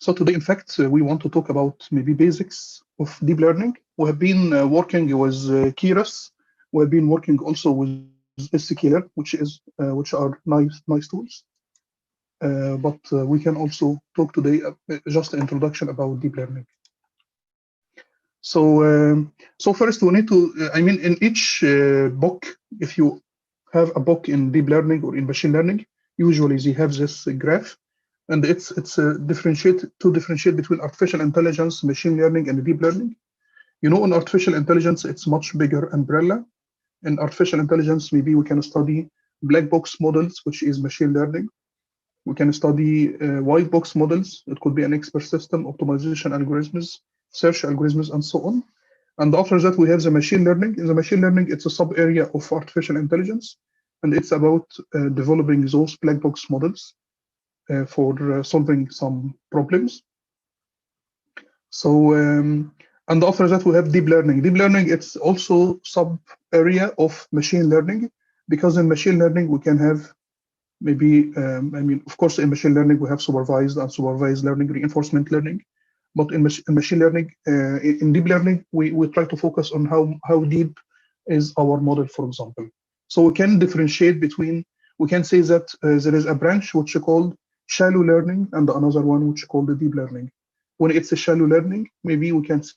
So today, in fact, we want to talk about maybe basics of deep learning. We have been working with Keras. We have been working also with sklearn, which are nice tools. But we can also talk today just an introduction about deep learning. So first we need to, in each book, if you have a book in deep learning or in machine learning, usually they have this graph, and it's to differentiate between artificial intelligence, machine learning, and deep learning. You know, in artificial intelligence, it's much bigger umbrella. In artificial intelligence, maybe we can study black box models, which is machine learning. We can study white box models. It could be an expert system, optimization algorithms, search algorithms, and so on. And after that, we have the machine learning. In the machine learning, it's a sub area of artificial intelligence, and it's about developing those black box models for solving some problems. So, and after that, we have deep learning. Deep learning, it's also sub area of machine learning, because in machine learning, we can have maybe, of course, in machine learning, we have supervised and unsupervised learning, reinforcement learning. But in machine learning, in deep learning, we try to focus on how deep is our model, for example. So we can differentiate between, we can say that there is a branch which is called shallow learning and another one which is called the deep learning. When it's a shallow learning, maybe we can say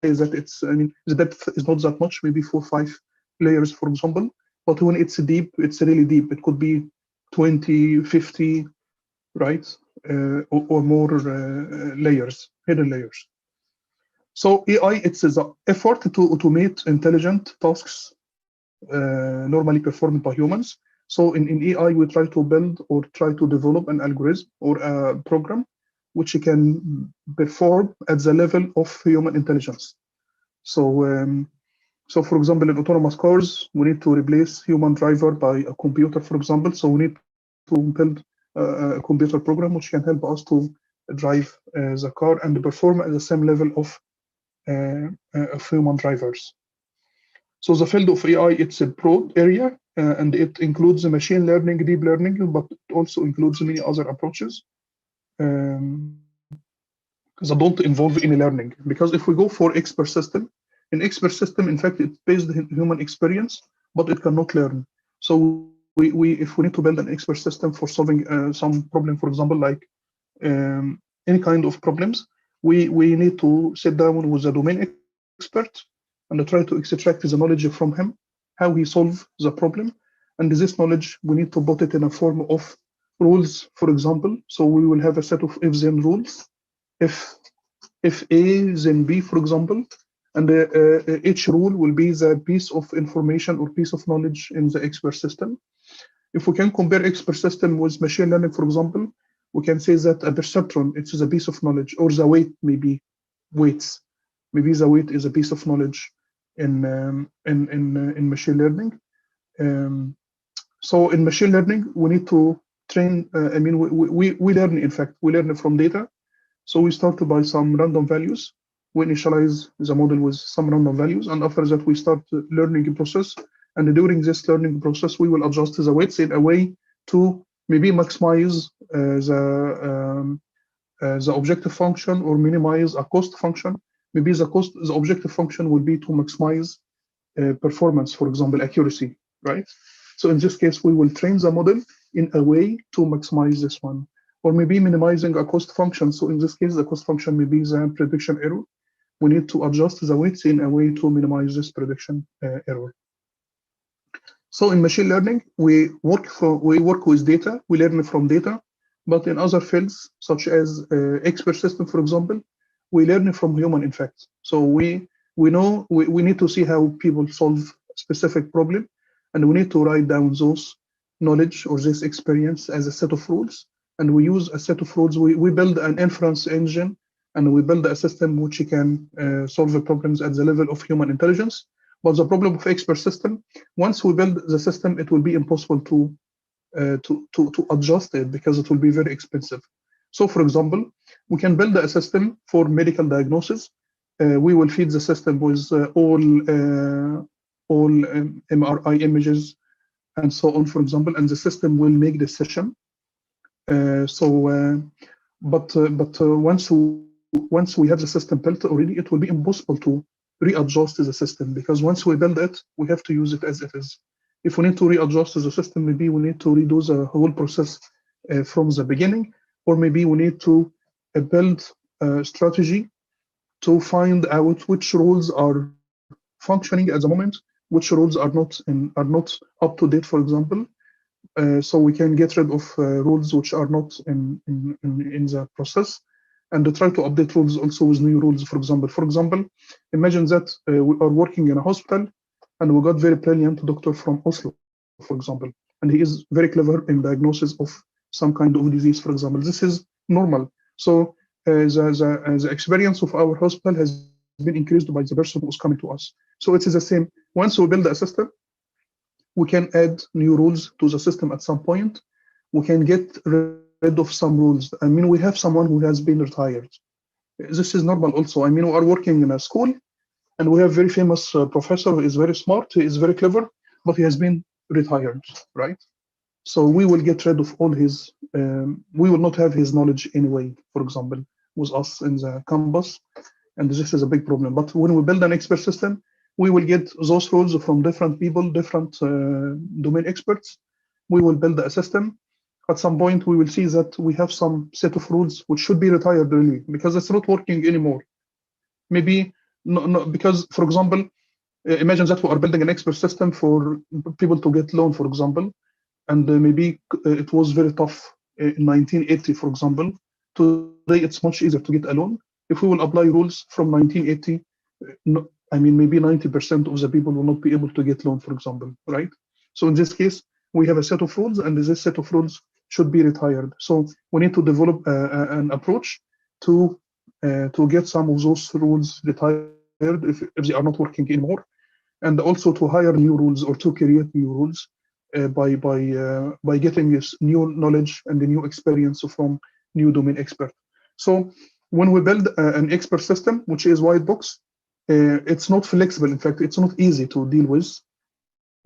that it's, the depth is not that much, maybe 4 or 5 layers, for example. But when it's deep, it's really deep. It could be 20, 50, right? Or more layers, hidden layers. So AI, it's the effort to automate intelligent tasks normally performed by humans. So in AI, we try to build or try to develop an algorithm or a program which can perform at the level of human intelligence. So, so for example, in autonomous cars, we need to replace human driver by a computer, for example. So we need to build a computer program which can help us to drive the car and perform at the same level of human drivers. So the field of AI, it's a broad area, and it includes machine learning, deep learning, but it also includes many other approaches that don't involve any learning. Because if we go for expert system, in expert system, in fact, it's based on human experience, but it cannot learn. So if we need to build an expert system for solving some problem, for example, like any kind of problems, we need to sit down with a domain expert and try to extract the knowledge from him, how he solve the problem. And this knowledge, we need to put it in a form of rules, for example. So we will have a set of if-then rules. If A, then B, for example. And each rule will be the piece of information or piece of knowledge in the expert system. If we can compare expert system with machine learning, for example, we can say that a perceptron, it is a piece of knowledge, or the weight, maybe weights. Maybe the weight is a piece of knowledge in machine learning. So in machine learning, we need to train, we learn, in fact, we learn from data. So we start by some random values. We initialize the model with some random values, and after that we start the learning process. And during this learning process, we will adjust the weights in a way to maybe maximize the objective function or minimize a cost function. Maybe the objective function will be to maximize performance, for example, accuracy, right? So in this case, we will train the model in a way to maximize this one, or maybe minimizing a cost function. So in this case, the cost function may be the prediction error. We need to adjust the weights in a way to minimize this prediction error. So in machine learning, we work with data, we learn from data, but in other fields, such as expert system, for example, we learn from human, in fact. So we need to see how people solve a specific problem, and we need to write down those knowledge or this experience as a set of rules. And we use a set of rules. We build an inference engine, and we build a system which can solve the problems at the level of human intelligence. But the problem of expert system, once we build the system, it will be impossible to adjust it because it will be very expensive. So, for example, we can build a system for medical diagnosis. We will feed the system with all MRI images and so on, for example, and the system will make decision. but once we have the system built already, it will be impossible to readjust the system, because once we build it, we have to use it as it is. If we need to readjust the system, maybe we need to redo the whole process from the beginning, or maybe we need to build a strategy to find out which rules are functioning at the moment, which rules are not up to date, for example. So we can get rid of rules which are not in the process, and to try to update rules also with new rules. For example, imagine that we are working in a hospital, and we got very brilliant doctor from Oslo, for example, and he is very clever in diagnosis of some kind of disease, for example. This is normal. So the experience of our hospital has been increased by the person who is coming to us. So it is the same. Once we build a system, we can add new rules to the system at some point. We can get rid of some rules. I mean, we have someone who has been retired. This is normal also. I mean, we are working in a school, and we have very famous professor who is very smart, he is very clever, but he has been retired, right? So we will get rid of all his, we will not have his knowledge anyway, for example, with us in the campus. And this is a big problem. But when we build an expert system, we will get those rules from different people, different domain experts. We will build a system. At some point, we will see that we have some set of rules which should be retired really, because it's not working anymore. Maybe no, because, for example, imagine that we are building an expert system for people to get loan, for example, and maybe it was very tough in 1980, for example. Today, it's much easier to get a loan. If we will apply rules from 1980, I mean, maybe 90% of the people will not be able to get loan, for example, right? So in this case, we have a set of rules, and this set of rules should be retired. So we need to develop an approach to get some of those rules retired if they are not working anymore, and also to hire new rules or to create new rules by getting this new knowledge and the new experience from new domain expert. So when we build an expert system, which is white box, it's not flexible. In fact, it's not easy to deal with,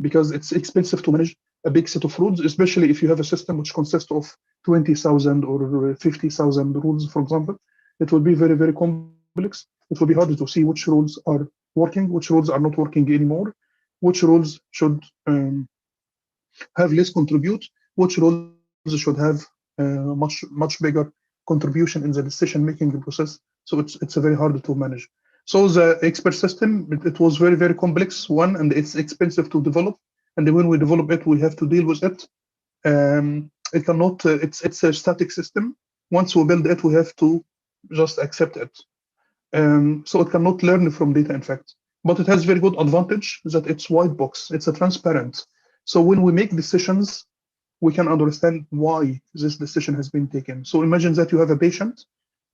because it's expensive to manage a big set of rules, especially if you have a system which consists of 20,000 or 50,000 rules, for example. It will be very, very complex. It will be harder to see which rules are working, which rules are not working anymore, which rules should have less contribute, which rules should have much bigger contribution in the decision-making process. So it's very hard to manage. So the expert system, it was very, very complex one, and it's expensive to develop. And when we develop it, we have to deal with it. It cannot, it's a static system. Once we build it, we have to just accept it. So it cannot learn from data, in fact. But it has very good advantage that it's white box, it's a transparent. So when we make decisions, we can understand why this decision has been taken. So imagine that you have a patient,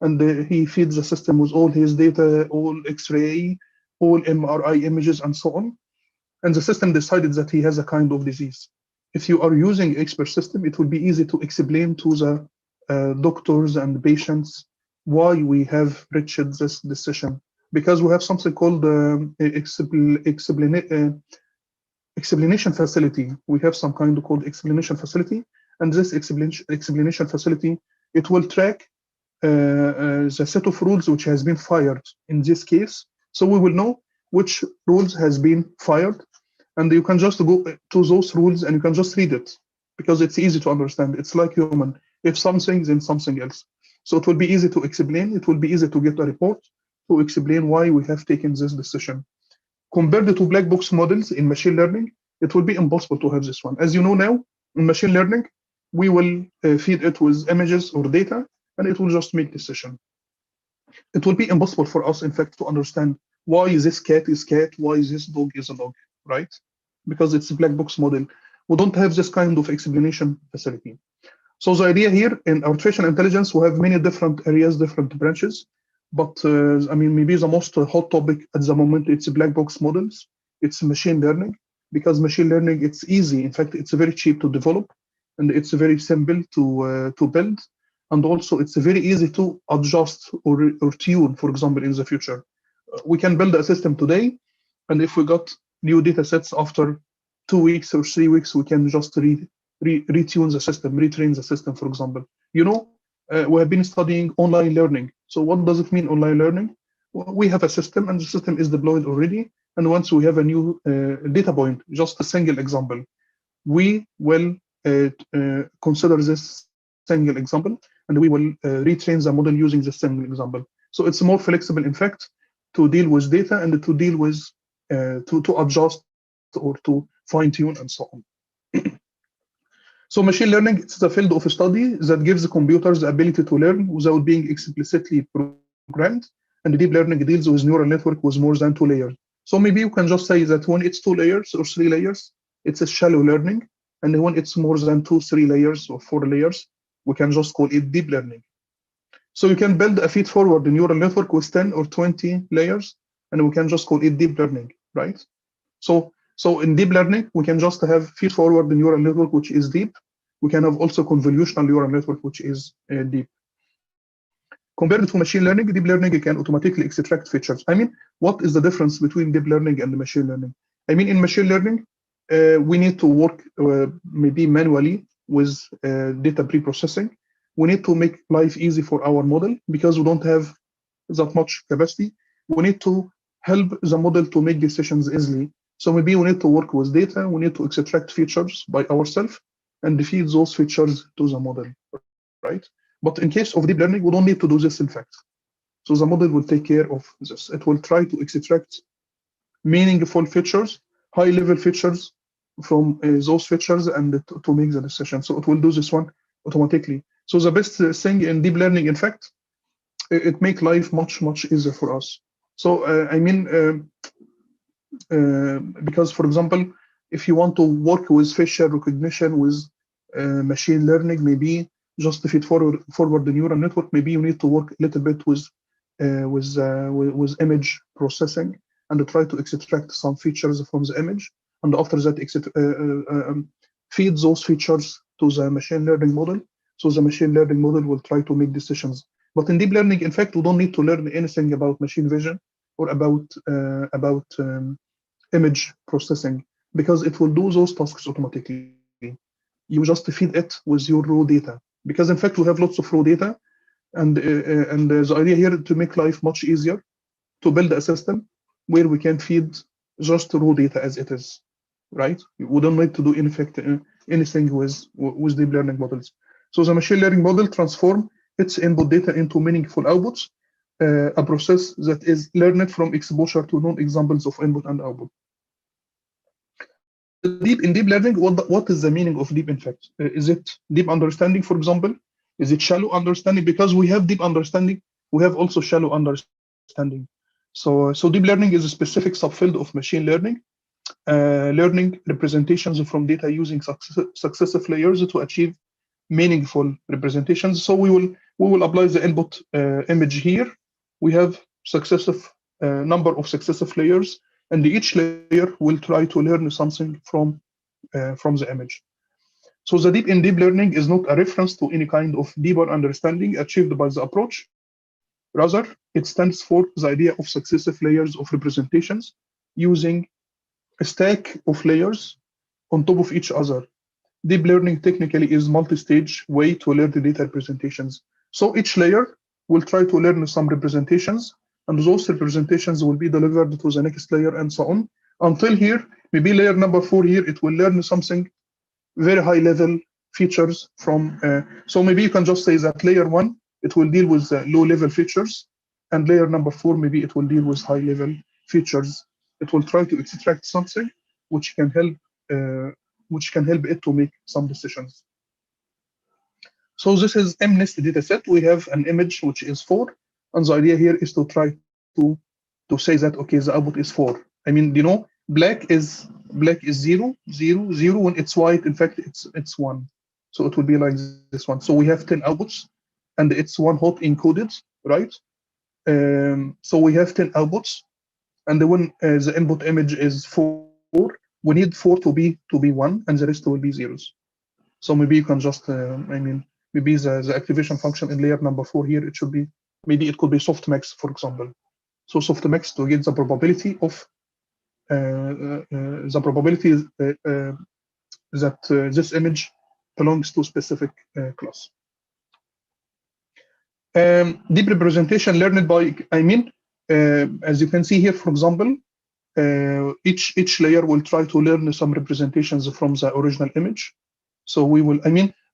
and he feeds the system with all his data, all X-ray, all MRI images, and so on. And the system decided that he has a kind of disease. If you are using expert system, it will be easy to explain to the doctors and patients why we have reached this decision, because we have something called explanation facility. We have some kind of called explanation facility, and this explanation facility, it will track the set of rules which has been fired in this case. So we will know which rules has been fired, and you can just go to those rules and you can just read it, because it's easy to understand. It's like human. If something, then something else. So it will be easy to explain. It will be easy to get a report to explain why we have taken this decision. Compared to black box models in machine learning, it will be impossible to have this one. As you know now, in machine learning, we will feed it with images or data, and it will just make decision. It will be impossible for us, in fact, to understand why this cat is cat, why this dog is a dog, right? Because it's a black box model. We don't have this kind of explanation facility. So the idea here in artificial intelligence, we have many different areas, different branches. But I mean, maybe the most hot topic at the moment, it's black box models. It's machine learning, because machine learning, it's easy. In fact, it's very cheap to develop, and it's very simple to build. And also, it's very easy to adjust or tune, for example, in the future. We can build a system today, and if we got new data sets after 2 weeks or 3 weeks, we can just retune the system, retrain the system, for example. You know, we have been studying online learning. So what does it mean, online learning? Well, we have a system, and the system is deployed already. And once we have a new data point, just a single example, we will consider this single example, and we will retrain the model using this single example. So it's more flexible, in fact, to deal with data and to deal with to adjust or to fine-tune and so on. So machine learning is a field of study that gives computers the ability to learn without being explicitly programmed. And deep learning deals with neural network with more than 2 layers. So maybe you can just say that when it's 2 layers or 3 layers, it's a shallow learning. And when it's more than 2, 3 layers or 4 layers, we can just call it deep learning. So you can build a feed-forward neural network with 10 or 20 layers, and we can just call it deep learning, right? So in deep learning, we can just have feed-forward neural network, which is deep. We can have also convolutional neural network, which is deep. Compared to machine learning, deep learning can automatically extract features. I mean, what is the difference between deep learning and machine learning? I mean, in machine learning, we need to work maybe manually with data pre-processing. We need to make life easy for our model because we don't have that much capacity. We need to help the model to make decisions easily. So maybe we need to work with data, we need to extract features by ourselves and feed those features to the model, right? But in case of deep learning, we don't need to do this, in fact. So the model will take care of this. It will try to extract meaningful features, high-level features from those features and to make the decision. So it will do this one automatically. So the best thing in deep learning, in fact, it makes life much, much easier for us. So I mean, because, for example, if you want to work with facial recognition with machine learning, maybe just to feed forward the neural network, maybe you need to work a little bit with image processing and to try to extract some features from the image, and after that feed those features to the machine learning model. So the machine learning model will try to make decisions. But in deep learning, in fact, we don't need to learn anything about machine vision or about image processing, because it will do those tasks automatically. You just feed it with your raw data, because in fact we have lots of raw data, and the idea here to make life much easier, to build a system where we can feed just raw data as it is, right? We don't need to do anything with deep learning models. So the machine learning model transforms its input data into meaningful outputs, a process that is learned from exposure to known examples of input and output. In deep learning, what is the meaning of deep, in fact? Is it deep understanding, for example? Is it shallow understanding? Because we have deep understanding, we have also shallow understanding. So deep learning is a specific subfield of machine learning, learning representations from data using successive layers to achieve meaningful representations. So we will apply the input image here. We have successive number of successive layers, and each layer will try to learn something from the image. So the deep learning is not a reference to any kind of deeper understanding achieved by the approach. Rather, it stands for the idea of successive layers of representations using a stack of layers on top of each other. Deep learning technically is multi-stage way to learn the data representations. So each layer will try to learn some representations, and those representations will be delivered to the next layer and so on, until here, maybe layer number 4 here, it will learn something very high level features from, so maybe you can just say that layer 1, it will deal with low level features, and layer number 4, maybe it will deal with high level features. It will try to extract something which can help it to make some decisions. So this is MNIST dataset. We have an image which is 4, and the idea here is to try to say that, okay, the output is 4. I mean, you know, black is 0, 0, 0. When it's white, in fact, it's 1. So it will be like this one. So we have 10 outputs, and it's one hop encoded, right? So we have 10 outputs, and when the input image is 4, we need 4 to be 1, and the rest will be zeros. So maybe you can just, I mean, maybe the activation function in layer number 4 here, it should be, maybe it could be softmax, for example. So softmax to get the probability of that this image belongs to a specific class. Deep representation learned by, as you can see here, for example, each layer will try to learn some representations from the original image. So we will,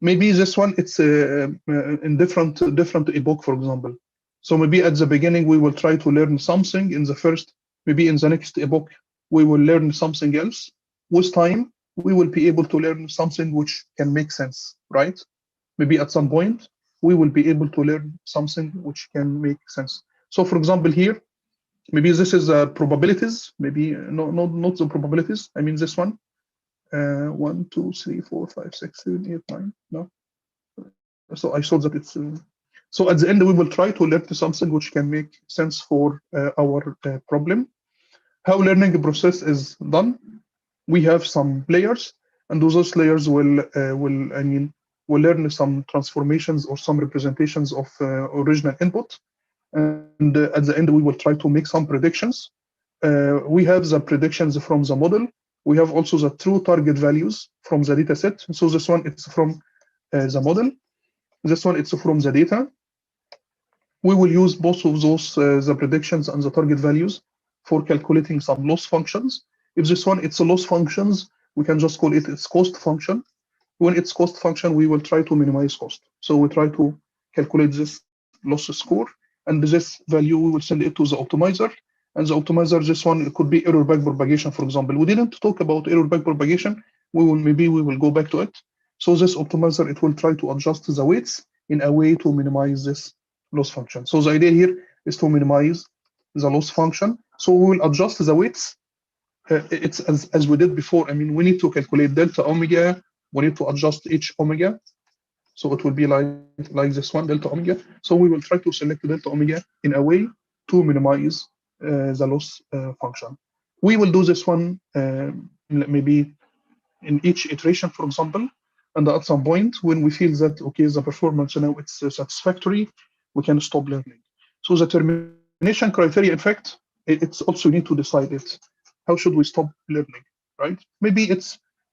maybe this one, it's in different epoch, for example. So maybe at the beginning, we will try to learn something in the first, maybe in the next epoch, we will learn something else. With time, we will be able to learn something which can make sense, right? Maybe at some point, we will be able to learn something which can make sense. So for example, here, maybe this is probabilities, maybe not the probabilities. This one. 1, 2, 3, 4, 5, 6, 7, 8, 9. No. So I thought that it's. So at the end, we will try to learn something which can make sense for our problem. How learning process is done? We have some layers, and those layers will learn some transformations or some representations of original input. And at the end, we will try to make some predictions. We have the predictions from the model. We have also the true target values from the data set. So this one, it's from the model. This one, it's from the data. We will use both of those, the predictions and the target values, for calculating some loss functions. If this one, it's a loss functions, we can just call it its cost function. When it's cost function, we will try to minimize cost. So we try to calculate this loss score, and this value, we will send it to the optimizer. And the optimizer, this one, it could be error backpropagation, for example. We didn't talk about error backpropagation. Maybe we will go back to it. So this optimizer, it will try to adjust the weights in a way to minimize this loss function. So the idea here is to minimize the loss function. So we will adjust the weights. It's as we did before. We need to calculate delta omega. We need to adjust each omega. So it will be like this one, delta omega. So we will try to select delta omega in a way to minimize the loss function. We will do this one maybe in each iteration, for example, and at some point when we feel that, okay, the performance now it's satisfactory, we can stop learning. So the termination criteria, in fact, it's also need to decide it. How should we stop learning, right? Maybe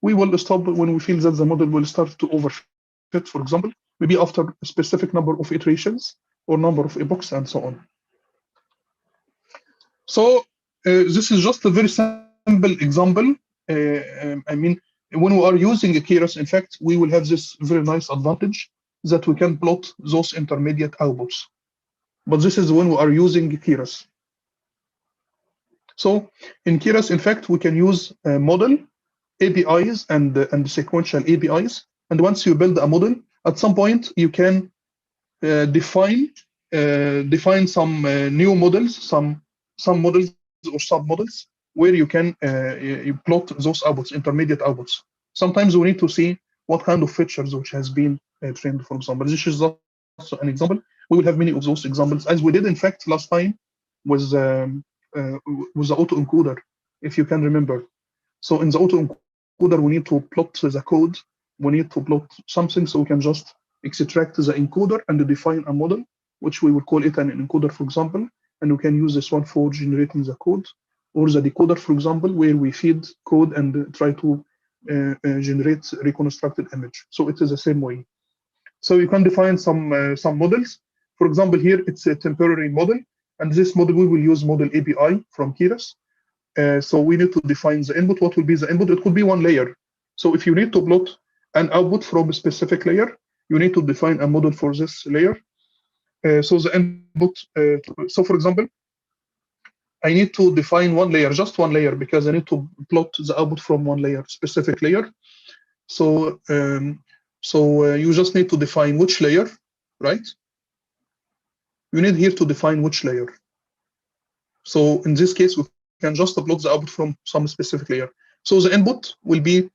we will stop when we feel that the model will start to overfit, for example, maybe after a specific number of iterations or number of epochs and so on. So this is just a very simple example. When we are using a Keras, in fact, we will have this very nice advantage that we can plot those intermediate outputs. But this is when we are using Keras. So in Keras, in fact, we can use model APIs and sequential APIs. And once you build a model, at some point you can define some new models, some models or sub-models, where you can you plot those outputs, intermediate outputs. Sometimes we need to see what kind of features which has been trained, for example. This is also an example. We will have many of those examples, as we did, in fact, last time with the autoencoder, if you can remember. So in the autoencoder, we need to plot the code. We need to plot something, so we can just extract the encoder and define a model, which we will call it an encoder, for example. And we can use this one for generating the code, or the decoder, for example, where we feed code and try to generate reconstructed image. So it is the same way. So you can define some models. For example, here it's a temporary model, and this model we will use model API from Keras. So we need to define the input. What will be the input? It could be one layer. So if you need to plot an output from a specific layer, you need to define a model for this layer. So the input, so for example, I need to define one layer, just one layer, because I need to plot the output from one layer, specific layer. So you just need to define which layer, right? You need here to define which layer. So in this case, we can just plot the output from some specific layer. So the input will be,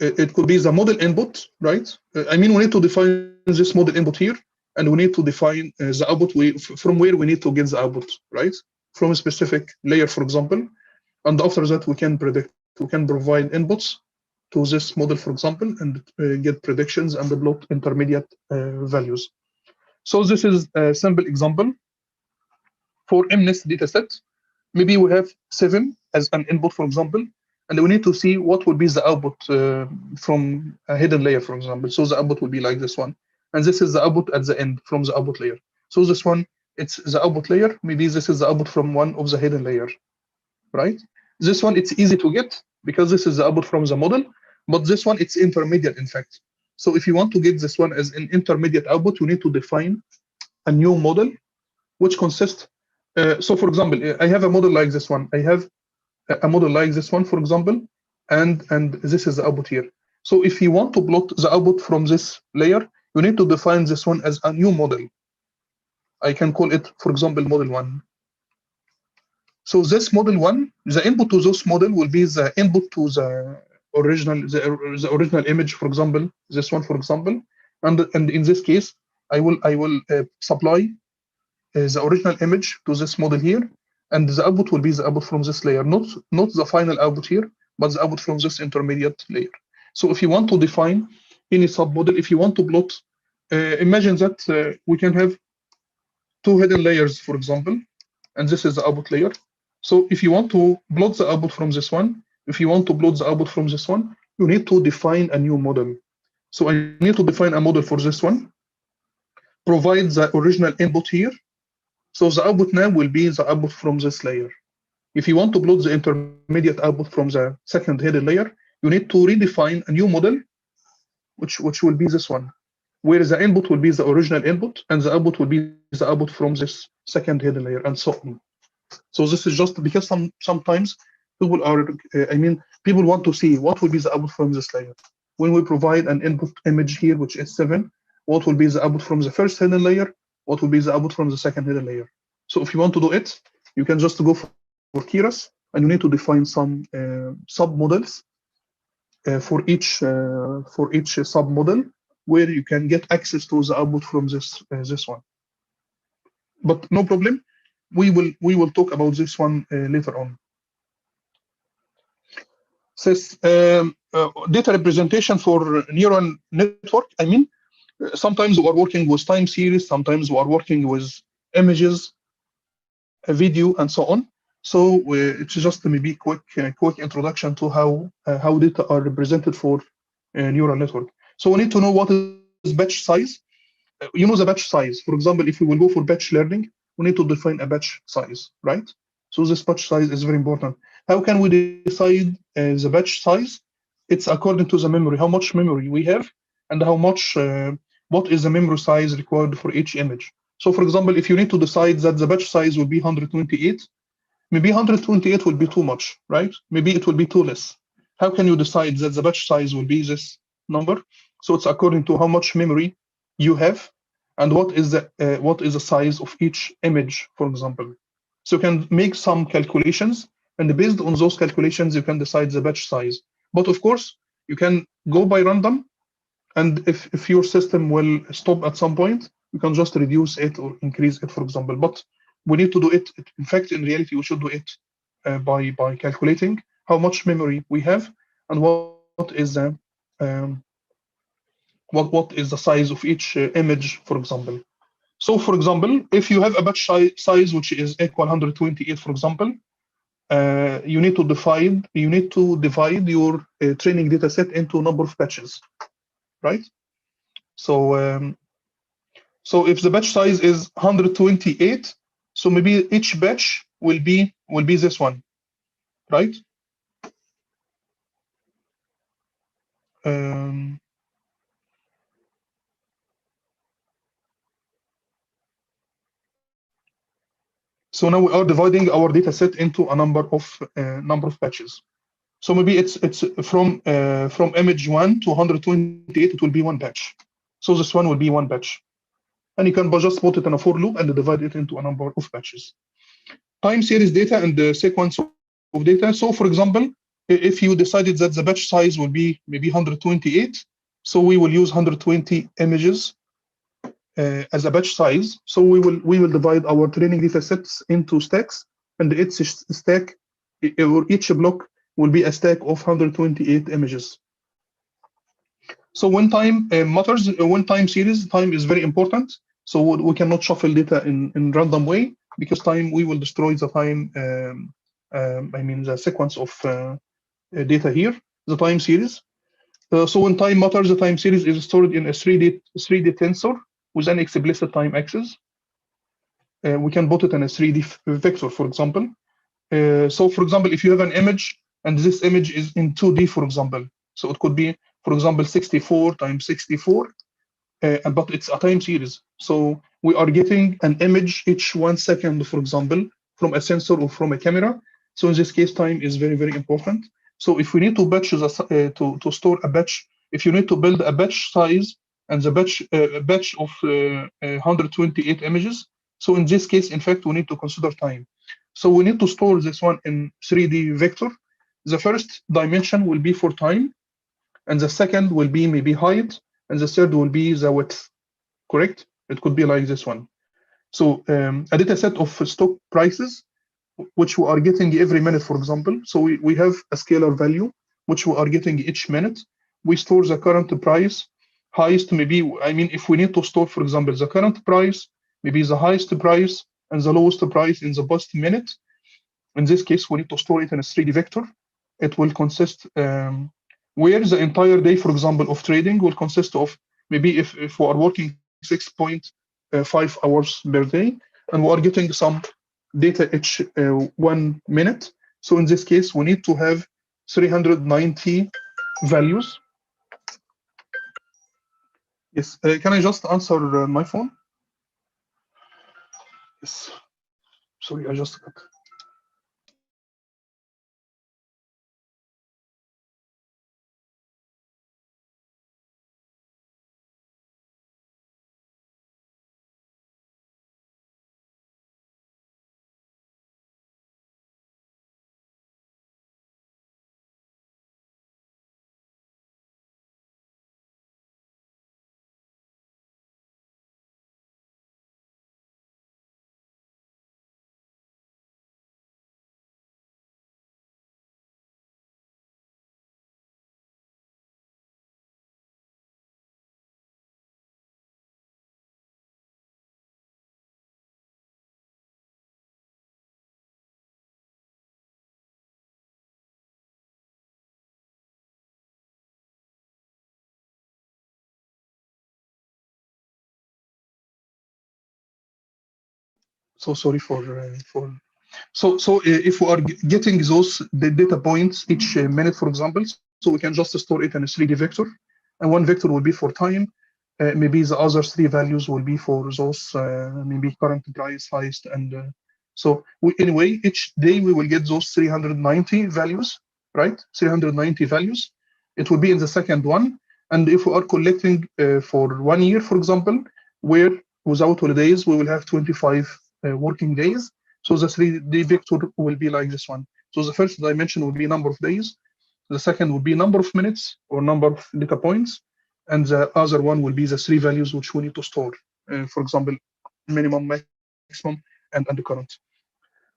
it could be the model input, right? We need to define this model input here, and we need to define the output from where we need to get the output, right? From a specific layer, for example. And after that, we can predict, we can provide inputs to this model, for example, and get predictions and plot intermediate values. So this is a simple example. For MNIST dataset, maybe we have 7 as an input, for example, and we need to see what will be the output from a hidden layer, for example. So the output will be like this one. and this is the output at the end from the output layer. So this one, it's the output layer. Maybe this is the output from one of the hidden layer, right? This one, it's easy to get because this is the output from the model, but this one, it's intermediate, in fact. So if you want to get this one as an intermediate output, you need to define a new model, which consists, so for example, I have a model like this one. I have a model like this one, for example, and this is the output here. So if you want to plot the output from this layer, you need to define this one as a new model. I can call it, for example, model 1. So this model 1, the input to this model will be the input to the original image, for example, this one, for example, and in this case, I will supply the original image to this model here, and the output will be the output from this layer, not the final output here, but the output from this intermediate layer. So if you want to define any submodel, if you want to plot, imagine that we can have 2 hidden layers, for example, and this is the output layer. So if you want to plot the output from this one, if you want to plot the output from this one, you need to define a new model. So I need to define a model for this one, provide the original input here. So the output now will be the output from this layer. If you want to plot the intermediate output from the second hidden layer, you need to redefine a new model, which will be this one, where the input will be the original input, and the output will be the output from this second hidden layer, and so on. So this is just because sometimes people are, people want to see what will be the output from this layer. When we provide an input image here, which is 7, what will be the output from the first hidden layer? What will be the output from the second hidden layer? So if you want to do it, you can just go for Keras, and you need to define some sub-models for each sub-model, where you can get access to the output from this one. But no problem, we will talk about this one later on. Says data representation for neural network. Sometimes we are working with time series, sometimes we are working with images, a video, and so on. So it's just maybe quick introduction to how data are represented for neural network. So we need to know what is batch size. You know the batch size. For example, if we will go for batch learning, we need to define a batch size, right? So this batch size is very important. How can we decide the batch size? It's according to the memory, how much memory we have, and how much, what is the memory size required for each image. So for example, if you need to decide that the batch size will be 128, maybe 128 will be too much, right? Maybe it will be too less. How can you decide that the batch size will be this number? So it's according to how much memory you have, and what is the size of each image, for example. So you can make some calculations, and based on those calculations, you can decide the batch size. But of course, you can go by random, and if your system will stop at some point, you can just reduce it or increase it, for example. But we need to do it. In fact, in reality, we should do it by calculating how much memory we have, and what is the what is the size of each image, for example. So for example, if you have a batch size which is equal 128, for example, you need to divide your training data set into a number of batches, right? So so if the batch size is 128, so maybe each batch will be this one, right? So now we are dividing our data set into a number of batches. So maybe it's from image 1 to 128, it will be one batch. So this one will be one batch. And you can just put it in a for loop and divide it into a number of batches. Time series data and the sequence of data. So for example, if you decided that the batch size will be maybe 128, so we will use 120 images as a batch size. So we will divide our training data sets into stacks, and each stack or each block will be a stack of 128 images. So when time matters, when time series, time is very important. So we cannot shuffle data in random way, because time, we will destroy the time, the sequence of data here, the time series. So when time matters, the time series is stored in a 3D tensor with an explicit time axis. We can put it in a 3D vector, for example. So for example, if you have an image and this image is in 2D, for example, so it could be, for example, 64 times 64, but it's a time series. So we are getting an image each 1 second, for example, from a sensor or from a camera. So in this case, time is very, very important. So if we need to batch to store a batch, if you need to build a batch size and the batch of 128 images, so in this case, in fact, we need to consider time. So we need to store this one in 3D vector. The first dimension will be for time, and the second will be maybe height, and the third will be the width, correct? It could be like this one. So a data set of stock prices, which we are getting every minute, for example. So we have a scalar value, which we are getting each minute. We store the current price, highest maybe, I mean, if we need to store, for example, the current price, maybe the highest price and the lowest price in the past minute. In this case, we need to store it in a 3D vector. It will consist where the entire day, for example, of trading will consist of maybe if we are working 6.5 hours per day, and we are getting some data each 1 minute. So in this case, we need to have 390 values. Yes, can I just answer my phone? Yes. Sorry, I just got. So sorry for. So if we are getting the data points each minute, for example, so we can just store it in a 3D vector, and one vector will be for time. Maybe the other 3 values will be for those maybe current price, highest, and so anyway, each day we will get those 390 values, right? 390 values. It will be in the second one, and if we are collecting for 1 year, for example, where without holidays we will have 25 working days. So the 3D vector will be like this one. So the first dimension will be number of days. The second will be number of minutes or number of data points. And the other one will be the 3 values which we need to store. For example, minimum, maximum, and the current.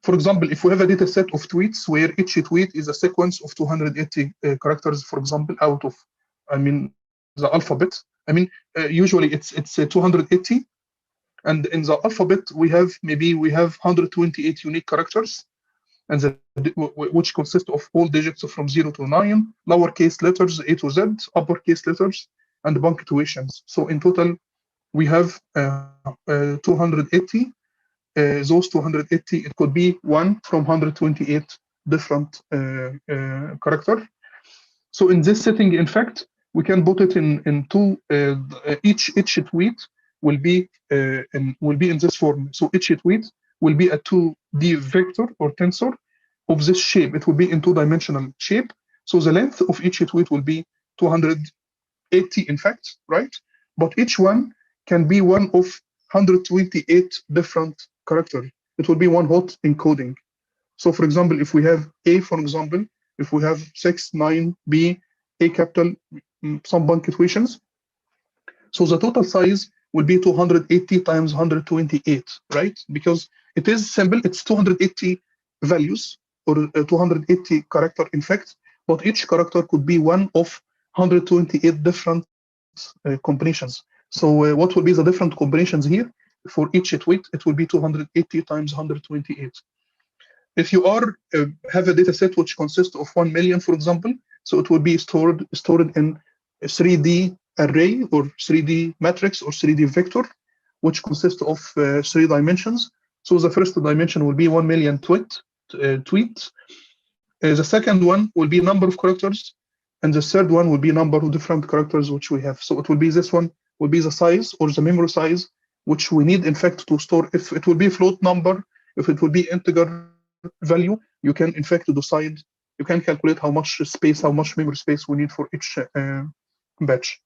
For example, if we have a data set of tweets where each tweet is a sequence of 280 characters, for example, out of, I mean, the alphabet. I mean, usually it's 280. And in the alphabet, we have 128 unique characters, and which consist of all digits from 0 to 9, lowercase letters A to Z, uppercase letters, and punctuations. So in total, we have 280. Those 280, it could be one from 128 different character. So in this setting, in fact, we can put it in two. Each tweet will be in this form. So each tweet will be a 2D vector or tensor of this shape. It will be in 2-dimensional shape. So the length of each tweet will be 280, in fact, right? But each one can be one of 128 different characters. It will be one hot encoding. So for example, if we have A, for example, if we have 6, 9, B, A capital, some punctuations, so the total size will be 280 times 128, right? Because it is simple, it's 280 values or 280 character, in fact, but each character could be one of 128 different combinations. So what will be the different combinations here? For each tweet, it will be 280 times 128. If you have a data set which consists of 1 million, for example, so it will be stored in 3D array or 3D matrix or 3D vector, which consists of 3 dimensions. So the first dimension will be 1 million tweets. The second one will be number of characters, and the third one will be number of different characters which we have. So it will be this one will be the size or the memory size which we need in fact to store. If it will be float number, if it will be integer value, you can in fact decide, you can calculate how much space, how much memory space we need for each batch.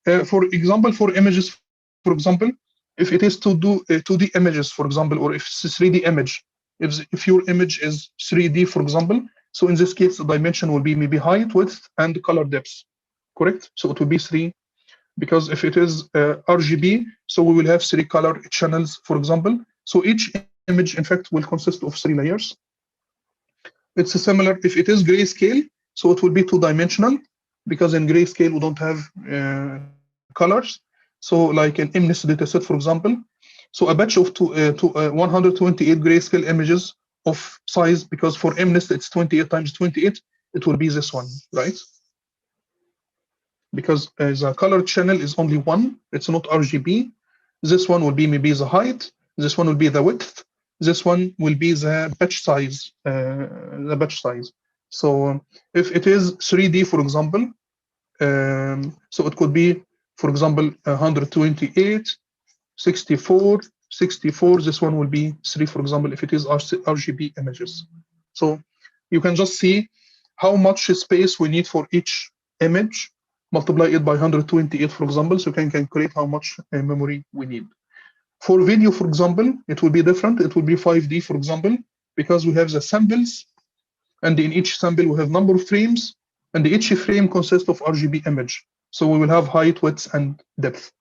For example, for images, for example, if it is to do 2D images, for example, or if it's a 3D image, if your image is 3D, for example, so in this case, the dimension will be maybe height, width, and color depth, correct? So it will be 3, because if it is RGB, so we will have 3 color channels, for example. So each image, in fact, will consist of 3 layers. It's similar if it is grayscale, so it will be 2-dimensional, because in grayscale we don't have colors. So like an MNIST dataset, for example, so a batch of 128 grayscale images of size, because for MNIST it's 28 times 28, it will be this one, right? Because the color channel is only 1, it's not RGB. This one will be maybe the height, this one will be the width, this one will be the batch size. So if it is 3D, for example, so it could be, for example, 128, 64, 64. This one will be 3, for example, if it is RGB images. So you can just see how much space we need for each image, multiply it by 128, for example, so you can calculate how much memory we need. For video, for example, it will be different. It will be 5D, for example, because we have the samples, and in each sample we have number of frames, and each frame consists of RGB image. So we will have height, width, and depth.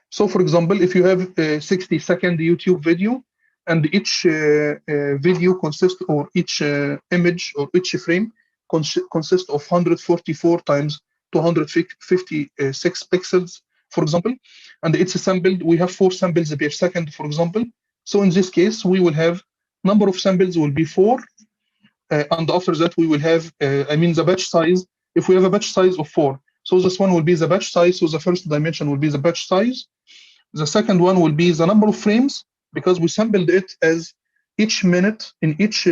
So for example, if you have a 60-second YouTube video, and each video consists, or each image or each frame consists of 144 times 256 pixels, for example, and it's sampled, we have 4 samples per second, for example. So in this case, we will have number of samples will be 4, and after that we will have, the batch size. If we have a batch size of 4, so this one will be the batch size. So the first dimension will be the batch size. The second one will be the number of frames, because we sampled it as each minute. In each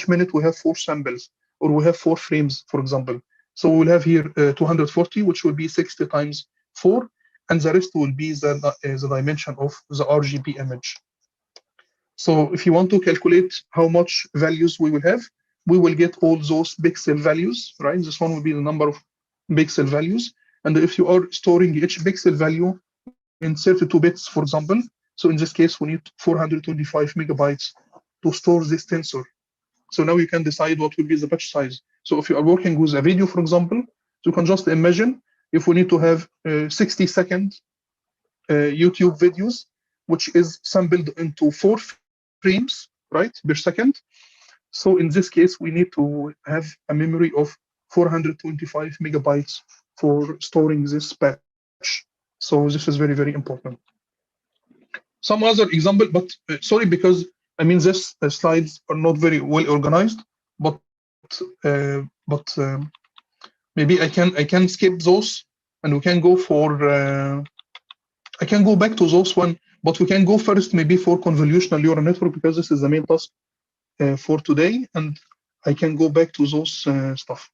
minute we have 4 samples, or we have 4 frames, for example. So we'll have here 240, which will be 60 times 4, and the rest will be the dimension of the RGB image. So if you want to calculate how much values we will have, we will get all those pixel values, right? This one will be the number of pixel values. And if you are storing each pixel value in 32 bits, for example, so in this case, we need 425 megabytes to store this tensor. So now you can decide what will be the batch size. So if you are working with a video, for example, you can just imagine if we need to have 60-second YouTube videos, which is sampled into 4 frames, right, per second. So in this case, we need to have a memory of 425 megabytes for storing this batch. So this is very, very important. Some other example, but sorry, because this slides are not very well organized, but maybe I can skip those, and we can go for I can go back to those one, but we can go first maybe for convolutional neural network, because this is the main task for today, and I can go back to those stuff.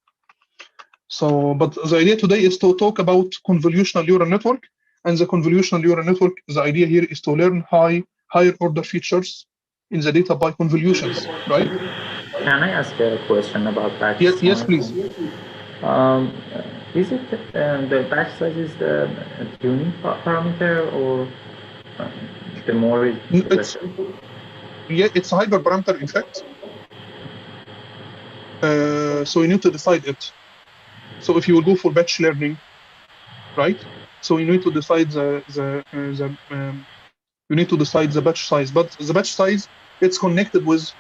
So, but the idea today is to talk about convolutional neural network, and the convolutional neural network, the idea here is to learn higher order features in the data by convolutions, right? Can I ask a question about batch size? Yes, please. Is it the batch size is the tuning parameter, or the more it's a hyperparameter, in fact. So you need to decide it. So if you will go for batch learning, right? So you need to decide you need to decide the batch size. But the batch size, it's connected with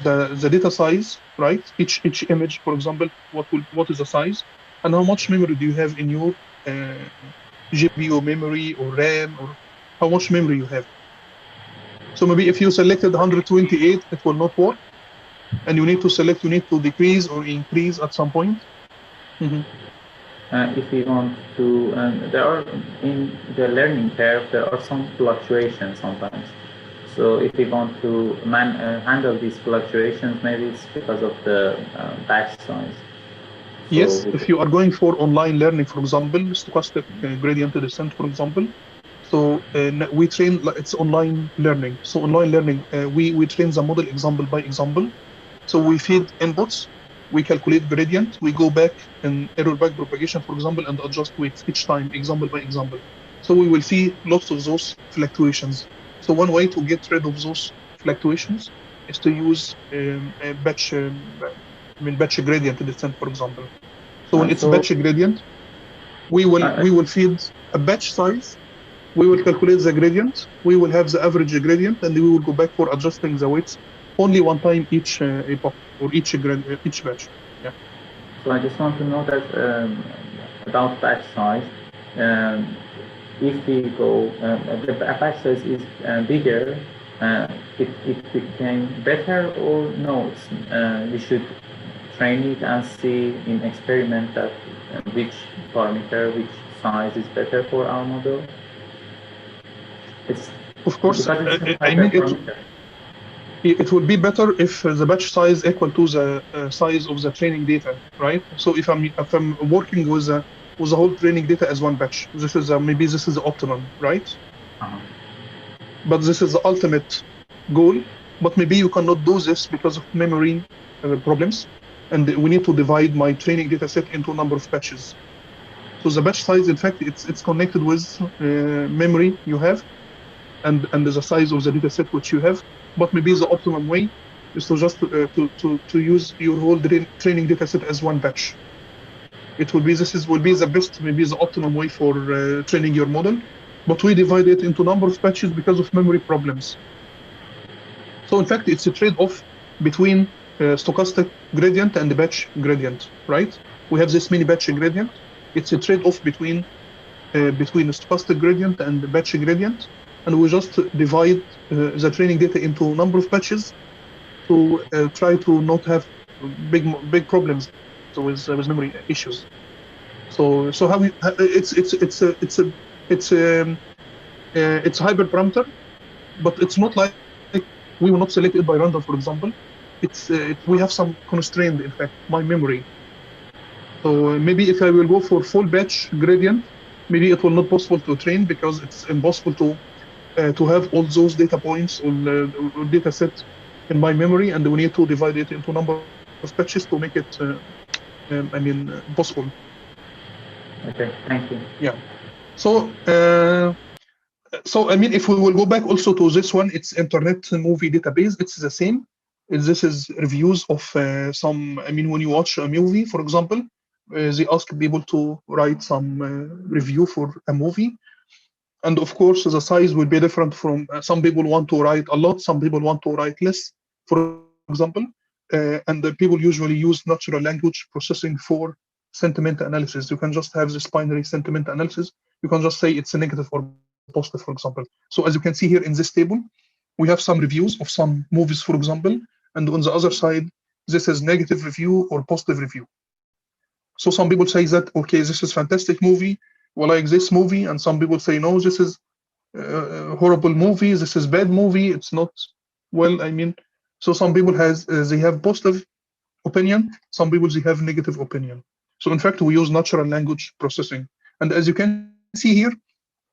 the data size, right? Each image, for example, what is the size, and how much memory do you have in your GPU memory or RAM, or how much memory you have. So maybe if you selected 128, it will not work, and you need to decrease or increase at some point. if we want to, there are in the learning curve, there are some fluctuations sometimes. So if we want to handle these fluctuations, maybe it's because of the batch size. So Yes, if you are going for online learning, for example, stochastic gradient descent, for example. So we train, like, it's online learning. So online learning, we train the model example by example. So we feed inputs, we calculate gradient, we go back in error back propagation, for example, and adjust weights each time, example by example. So we will see lots of those fluctuations. So one way to get rid of those fluctuations is to use a batch, batch gradient descent, for example. So when it's so batch gradient, we will feed a batch size. We will calculate the gradient. We will have the average gradient, and we will go back for adjusting the weights only one time each epoch or each batch. Yeah. So I just want to know that about batch size. Um, if we go, the batch size is bigger, it became better, or no? We should train it and see in experiment that which parameter, which size is better for our model. It's Of course, because it's a I mean hyperparameter. it will be better if the batch size equal to the size of the training data, right? So if I'm working with the whole training data as one batch, this is maybe this is the optimum, right? Uh-huh. But this is the ultimate goal. But maybe you cannot do this because of memory problems, and we need to divide my training data set into a number of batches. So the batch size, in fact, it's connected with memory you have and the size of the data set which you have. But maybe the optimum way is to just to use your whole training data set as one batch. It will be will be the best, maybe the optimum way for training your model. But we divide it into number of batches because of memory problems. So in fact, it's a trade-off between stochastic gradient and the batch gradient, right? We have this mini batch gradient. It's a trade-off between the stochastic gradient and the batch gradient, and we just divide the training data into a number of batches to try to not have big problems with memory issues. So how we it's a hyperparameter, but it's not like we will not select it by random, for example. We have some constraint, in fact, my memory. So maybe if I will go for full batch gradient, maybe it will not possible to train because it's impossible to have all those data points or data set in my memory, and we need to divide it into a number of batches to make it, possible. Okay, thank you. Yeah. So, if we will go back also to this one, it's internet movie database. It's the same. This is reviews of some. When you watch a movie, for example, they ask people to write some review for a movie, and of course the size will be different from. Some people want to write a lot. Some people want to write less. For example, and the people usually use natural language processing for sentiment analysis. You can just have this binary sentiment analysis. You can just say it's a negative or positive, for example. So as you can see here in this table, we have some reviews of some movies, for example, and on the other side, this is negative review or positive review. So some people say that, okay, this is fantastic movie, well, like this movie, and some people say, no, this is horrible movie, this is bad movie, it's not, well, so some people they have positive opinion, some people they have negative opinion. So in fact, we use natural language processing. And as you can see here,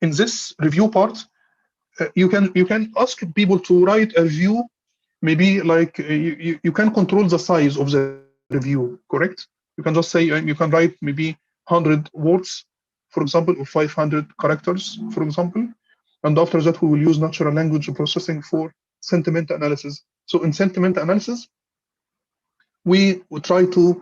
in this review part, you can ask people to write a review, maybe like you can control the size of the review, correct? You can just say you can write maybe 100 words, for example, or 500 characters, for example. And after that, we will use natural language processing for sentiment analysis. So in sentiment analysis, we will try to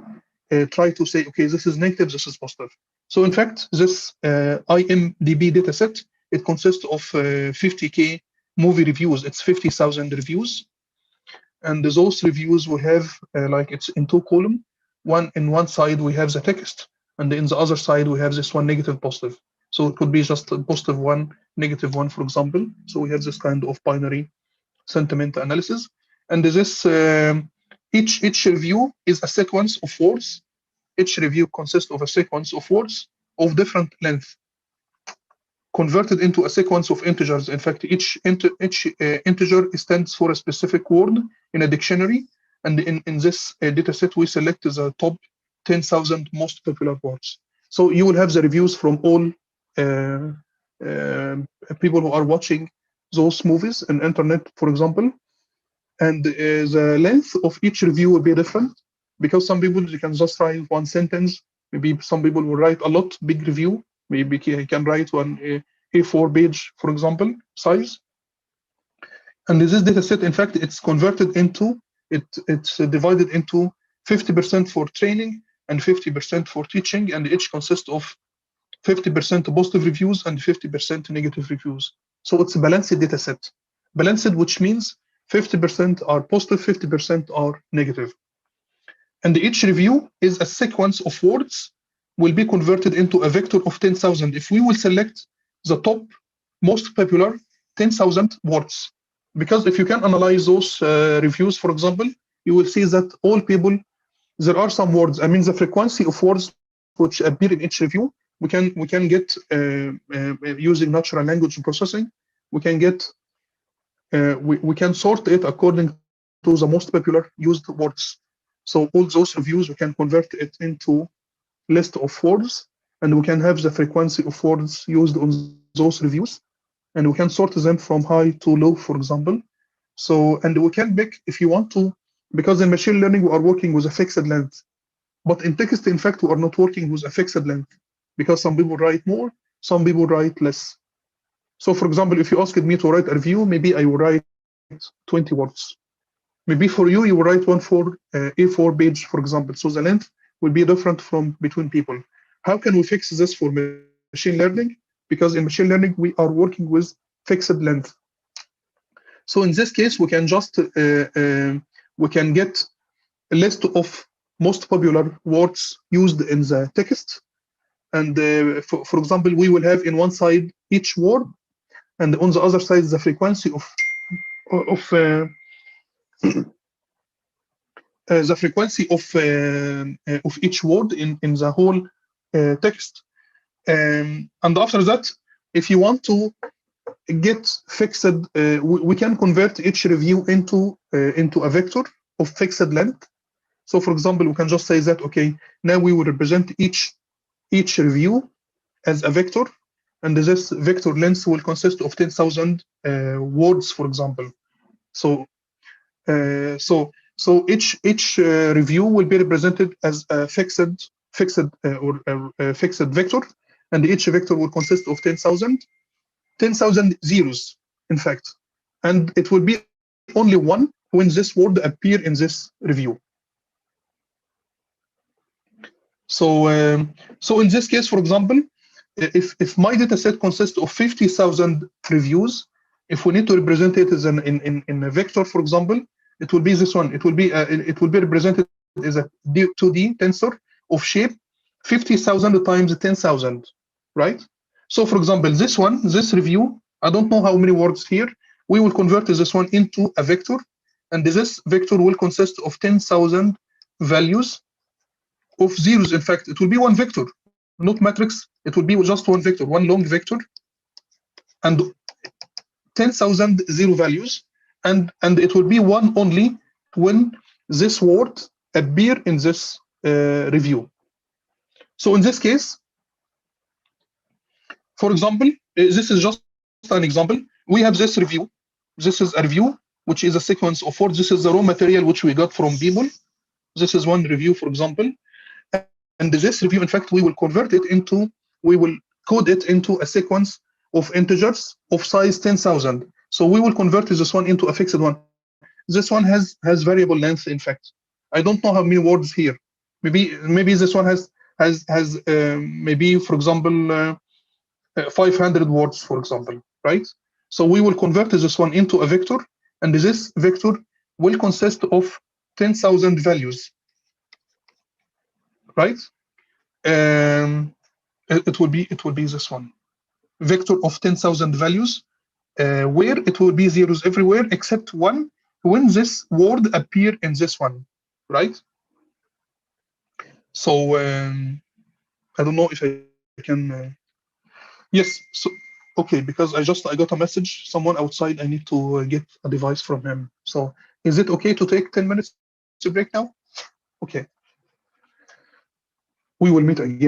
say, okay, this is negative, this is positive. So in fact, this IMDb dataset, it consists of 50K movie reviews. It's 50,000 reviews. And those reviews we have, like it's in two columns. One in one side, we have the text, and in the other side, we have this one negative, positive. So it could be just a positive one, negative one, for example. So we have this kind of binary sentiment analysis. And this each review is a sequence of words each review consists of a sequence of words of different length, converted into a sequence of integers. In fact, each integer stands for a specific word in a dictionary, and in this data set, we select the top 10,000 most popular words. So you will have the reviews from all people who are watching those movies on internet, for example, and the length of each review will be different, because some people, you can just write one sentence. Maybe some people will write a lot, big review. Maybe he can write one A4 page, for example, size. And this data set, in fact, it's converted into, it's divided into 50% for training and 50% for teaching, and each consists of 50% positive reviews and 50% negative reviews. So it's a balanced data set. Balanced, which means 50% are positive, 50% are negative. And each review is a sequence of words will be converted into a vector of 10,000. If we will select the top most popular 10,000 words, because if you can analyze those reviews, for example, you will see that all people, there are some words, I mean the frequency of words which appear in each review, we can get using natural language processing, we can get we can sort it according to the most popular used words. So all those reviews, we can convert it into list of words, and we can have the frequency of words used on those reviews, and we can sort them from high to low, for example. So, and we can pick if you want to, because in machine learning we are working with a fixed length, but in text, in fact, we are not working with a fixed length, because some people write more, some people write less. So, for example, if you asked me to write a review, maybe I will write 20 words. Maybe for you, you will write one for A4 page, for example. So the length will be different from between people. How can we fix this for machine learning? Because in machine learning, we are working with fixed length. So in this case, we can just we can get a list of most popular words used in the text. And for example, we will have in one side each word, and on the other side the frequency of the frequency of each word in the whole text. And after that, if you want to get fixed, we can convert each review into a vector of fixed length. So for example, we can just say that, okay, now we will represent each review as a vector, and this vector length will consist of 10,000 words, for example. So each review will be represented as a fixed vector, and each vector will consist of 10,000 zeros, in fact, and it will be only one when this word appear in this review. So so in this case, for example, if my data set consists of 50,000 reviews, if we need to represent it as in a vector, for example, it will be this one. It will be represented as a 2D tensor of shape 50,000 times 10,000, right? So for example, this review, I don't know how many words here. We will convert this one into a vector, and this vector will consist of 10,000 values of zeros. In fact, it will be one vector, not matrix. It will be just one vector, one long vector, and 10,000 zero values, and it will be one only when this word appear in this review. So in this case, for example, this is just an example. We have this review. This is a review, which is a sequence of words. This is the raw material which we got from people. This is one review, for example. And this review, in fact, we will convert it into, we will code it into a sequence of integers of size 10,000. So we will convert this one into a fixed one. This one has variable length, in fact. I don't know how many words here. Maybe this one has maybe, for example, 500 words, for example, right? So we will convert this one into a vector, and this vector will consist of 10,000 values, right? It will be this one, vector of 10,000 values, where it will be zeros everywhere except one when this word appear in this one, right? So I don't know if I can. Yes. So okay, because I got a message. Someone outside. I need to get a device from him. So is it okay to take 10 minutes to break now? Okay. We will meet again